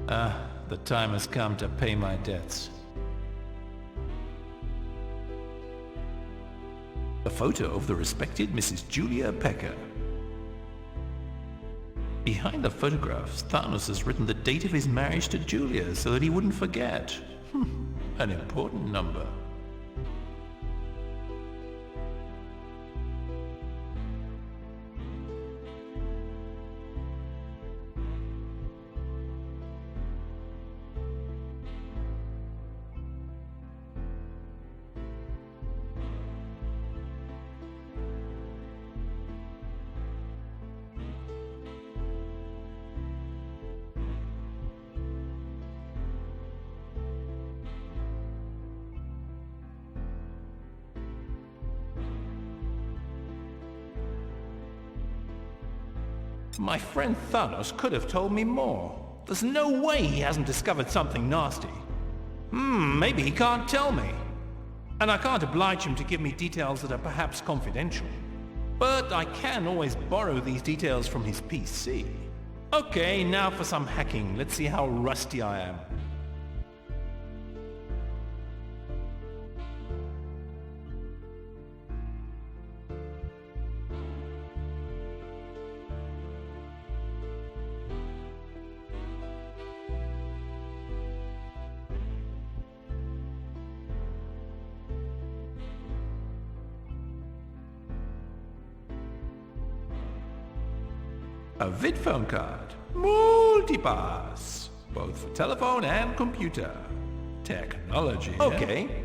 The time has come to pay my debts. A photo of the respected Mrs. Julia Pecker. Behind the photographs, Thanos has written the date of his marriage to Julia so that he wouldn't forget. An important number. My friend Thanos could have told me more. There's no way he hasn't discovered something nasty. Maybe he can't tell me. And I can't oblige him to give me details that are perhaps confidential. But I can always borrow these details from his PC. Okay, now for some hacking. Let's see how rusty I am. A vidphone card. Multipass. Both for telephone and computer. Technology. Okay.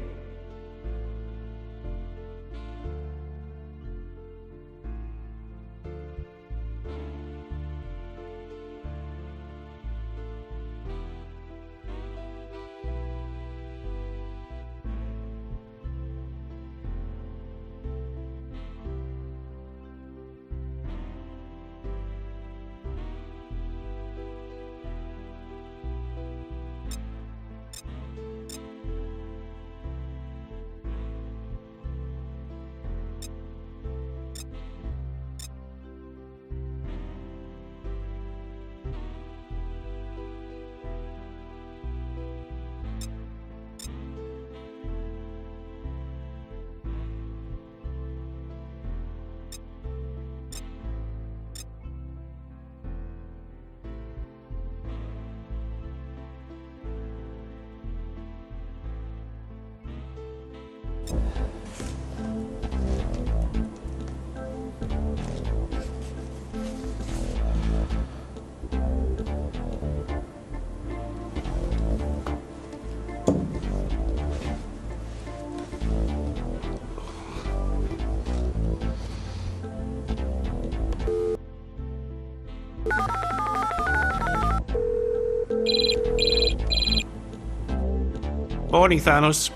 Morning, Thanos.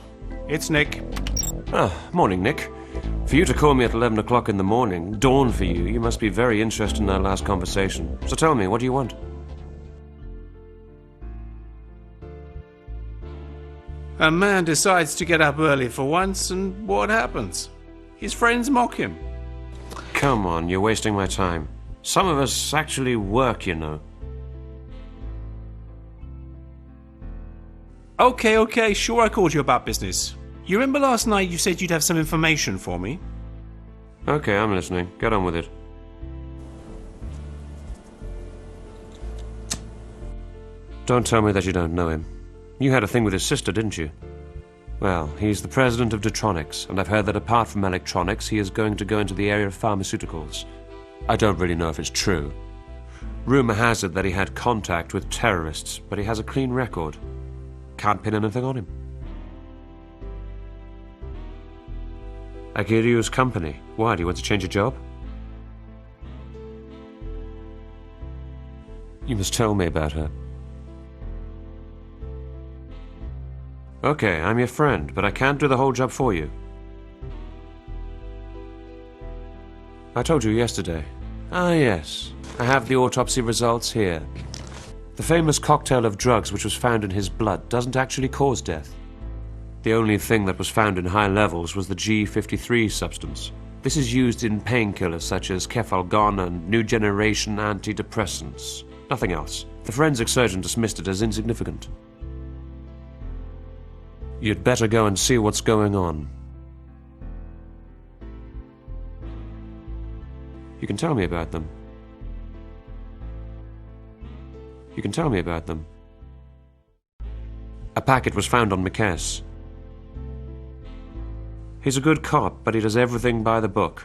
It's Nick. Morning, Nick. For you to call me at 11 o'clock in the morning, dawn for you, you must be very interested in our last conversation. So tell me, what do you want? A man decides to get up early for once, and what happens? His friends mock him. Come on, you're wasting my time. Some of us actually work, you know. Okay, sure I called you about business. You remember last night you said you'd have some information for me? Okay, I'm listening. Get on with it. Don't tell me that you don't know him. You had a thing with his sister, didn't you? Well, he's the president of Detronics, and I've heard that apart from electronics, he is going to go into the area of pharmaceuticals. I don't really know if it's true. Rumor has it that he had contact with terrorists, but he has a clean record. Can't pin anything on him. Agiryu's company. Why, do you want to change your job? You must tell me about her. Okay, I'm your friend, but I can't do the whole job for you. I told you yesterday. Ah, yes. I have the autopsy results here. The famous cocktail of drugs which was found in his blood doesn't actually cause death. The only thing that was found in high levels was the G53 substance. This is used in painkillers such as Kefalgon and new generation antidepressants. Nothing else. The forensic surgeon dismissed it as insignificant. You'd better go and see what's going on. You can tell me about them. You can tell me about them. A packet was found on Mikes. He's a good cop, but he does everything by the book.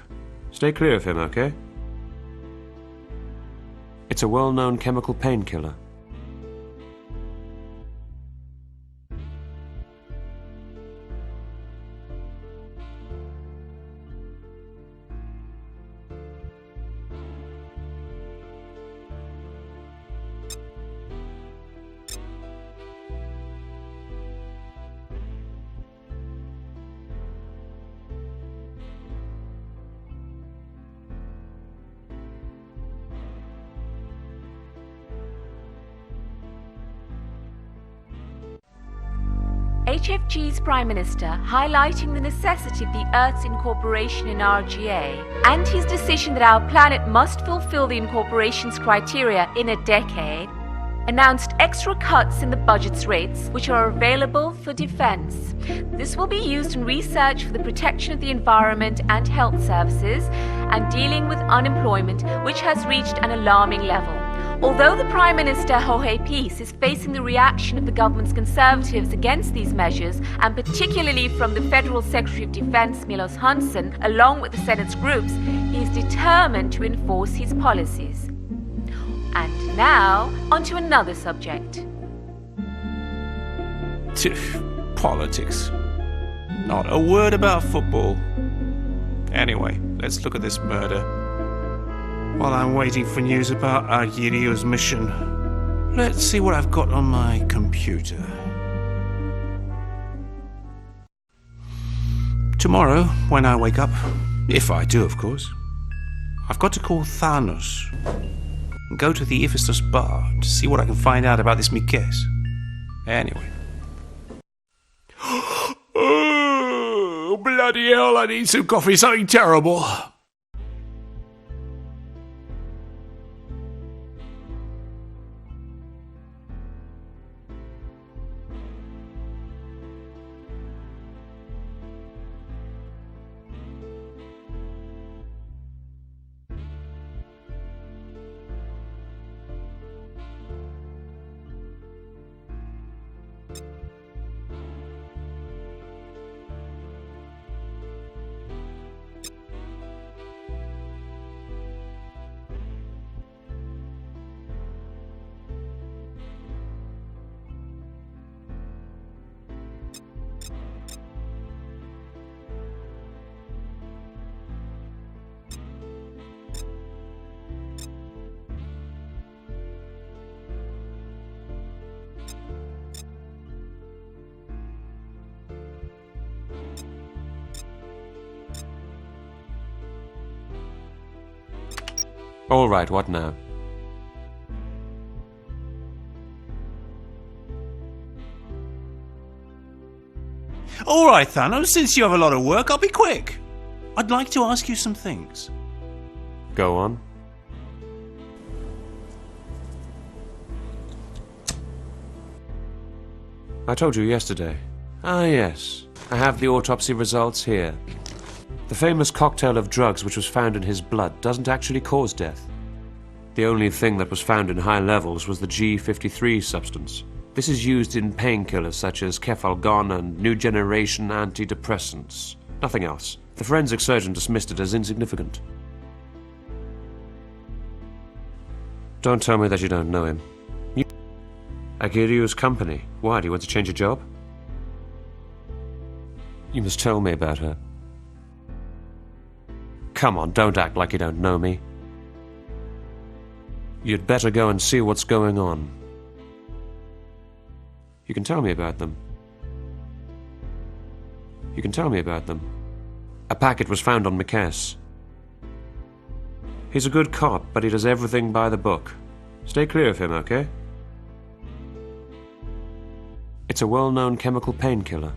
Stay clear of him, okay? It's a well-known chemical painkiller. HFG's Prime Minister highlighting the necessity of the Earth's incorporation in RGA and his decision that our planet must fulfill the incorporation's criteria in a decade, announced extra cuts in the budget's rates which are available for defense. This will be used in research for the protection of the environment and health services and dealing with unemployment, which has reached an alarming level. Although the Prime Minister Jorge Peace is facing the reaction of the government's conservatives against these measures, and particularly from the Federal Secretary of Defense Milos Hansen, along with the Senate's groups, he is determined to enforce his policies. And now, on to another subject. Politics. Not a word about football. Anyway, let's look at this murder. While I'm waiting for news about Argirio's mission, let's see what I've got on my computer. Tomorrow, when I wake up, if I do, of course, I've got to call Thanos and go to the Iphistos bar to see what I can find out about this Mikes. Anyway. Oh, bloody hell, I need some coffee, something terrible. All right, what now? All right, Thanos, since you have a lot of work, I'll be quick. I'd like to ask you some things. Go on. I told you yesterday. Ah, yes. I have the autopsy results here. The famous cocktail of drugs which was found in his blood doesn't actually cause death. The only thing that was found in high levels was the G53 substance. This is used in painkillers such as Kefalgon and new generation antidepressants. Nothing else. The forensic surgeon dismissed it as insignificant. Don't tell me that you don't know him. Agirio's company. Why, do you want to change your job? You must tell me about her. Come on, don't act like you don't know me. You'd better go and see what's going on. You can tell me about them. You can tell me about them. A packet was found on Mikes. He's a good cop, but he does everything by the book. Stay clear of him, okay? It's a well-known chemical painkiller.